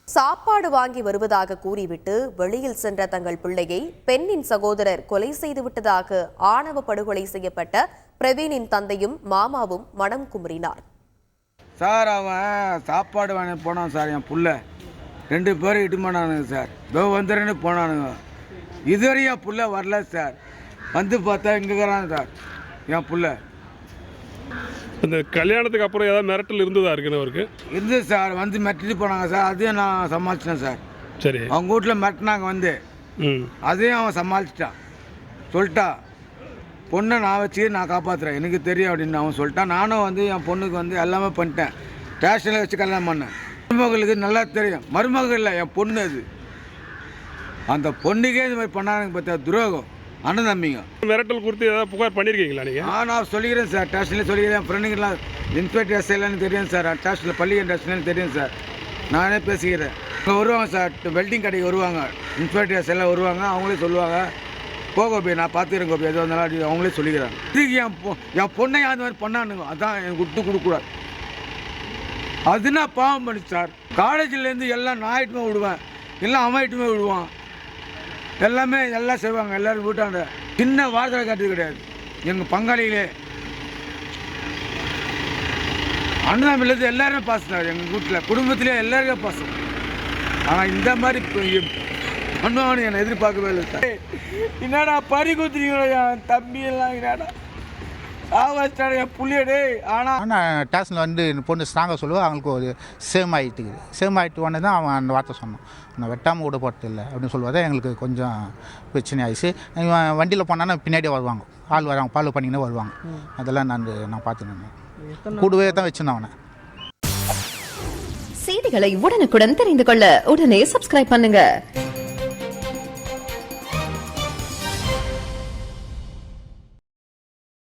சாப்பாடு வாங்கி வருவதாக கூறிவிட்டு வெளியில் சென்ற தங்கள் பிள்ளையை பெண்ணின் சகோதரர் கொலை செய்துவிட்டதாக ஆணவ படுகொலை செய்யப்பட்ட பிரவீனின் தந்தையும் மாமாவும் மனம் குமுறினார். சார் அவன் சாப்பாடு வாங்கி போனான் சார். என் புள்ள 2 பேரும் இட்டு போனானுங்க சார். வந்துடுறேன்னு போனானுங்க. இதுவரையும் என் புள்ள வரல சார். வந்து பார்த்தா இங்கே இருக்கிறான் சார் என் புள்ள. இந்த கல்யாணத்துக்கு அப்புறம் ஏதாவது மிரட்டல் இருந்ததா இருக்குன்னு அவருக்கு? இருந்தது சார். வந்து மிரட்டிட்டு போனாங்க சார். அதையும் நான் சமாளிச்சிட்டேன் சார். சரி. அவங்க வீட்டில் மிரட்டினாங்க வந்து. அதையும் அவன் சமாளிச்சிட்டான். சொல்லிட்டா பொண்ணை நான் வச்சு நான் காப்பாற்றுறேன், எனக்கு தெரியும் அப்படின்னு அவன் சொல்லிட்டான். நானும் வந்து என் பொண்ணுக்கு வந்து எல்லாமே பண்ணிட்டேன். ஸ்டேஷனில் வச்சு கல்யாணம் பண்ணேன். மருமகளுக்கு நல்லா தெரியும். மருமகள் இல்லை, என் பொண்ணு அது. அந்த பொண்ணுக்கே இது மாதிரி பண்ணாங்க பார்த்தா துரோகம். அண்ணன் தம்பிங்க மிரட்டல் குறித்து ஏதாவது புகார் பண்ணியிருக்கீங்களா நீங்கள்? நான் சொல்லிக்கிறேன் சார். ஸ்டேஷனில் சொல்லிக்கிறேன். என் ஃப்ரெண்டுங்கெல்லாம் இன்ஸ்பெக்டர் எஸ்ஐலாம் தெரியும் சார். ஸ்டேஷனில் பள்ளிகை ஸ்டேஷன்லாம் தெரியும் சார். நானே பேசிக்கிறேன். இங்கே வருவாங்க சார், வெல்டிங் கடைக்கு வருவாங்க. இன்ஸ்பெக்டர் எஸ்ஐலாம் வருவாங்க. அவங்களே சொல்லுவாங்க, போ கோபி நான் பார்த்துக்கிறேன் கோபி, எது வந்தாலும் அவங்களே சொல்லிக்கிறாங்க. இதுக்கு என் பொண்ணை அந்த மாதிரி பண்ணானுங்க. அதான் எனக்கு விட்டு கொடுக்கூடாது. அதுனா பாவம் பண்ணி சார். காலேஜ்லேருந்து எல்லாம் நான் ஐட்டுமே விடுவேன், எல்லாம் அவன் ஐட்டுமே விடுவான். எல்லாமே எல்லாம் செய்வாங்க. எல்லோரும் வீட்டாண்ட சின்ன வார்த்தை காட்டுறது கிடையாது. எங்கள் பங்காளிகளே அண்ணாமில்லேருந்து எல்லாருமே பாசம். எங்கள் வீட்டில் குடும்பத்திலே எல்லாருமே பாசம். ஆனால் இந்த மாதிரி பண்ணுவான்னு என்னை எதிர்பார்க்கவே இல்லை சார். என்னடா பறி குத்துறீங்களா என் தம்பியெல்லாம்? என்னடா ஆவாஸ்டாட என் புள்ளியடே. ஆனால் ஸ்டேஷனில் வந்து பொண்ணு ஸ்ட்ராங்காக சொல்லுவோம். அவங்களுக்கு ஒரு சேம் ஆகிட்டு உடனே தான் அவன் அந்த வார்த்தை சொன்னான், நான் வெட்டாமல் விட போகிறது இல்லை அப்படின்னு சொல்லுவதை எங்களுக்கு கொஞ்சம் பிரச்சனை ஆயிடுச்சு. இவன் வண்டியில் போனான்னா பின்னாடியே வருவாங்க, ஆள் வராங்க, ஃபாலோ பண்ணிக்கினே வருவாங்க. அதெல்லாம் நான் பார்த்துருந்தேன். கூடவே தான் வச்சுருந்தேன் அவனை. செய்திகளை உடனுக்குடன் தெரிந்து கொள்ள உடனே சப்ஸ்கிரைப் பண்ணுங்க.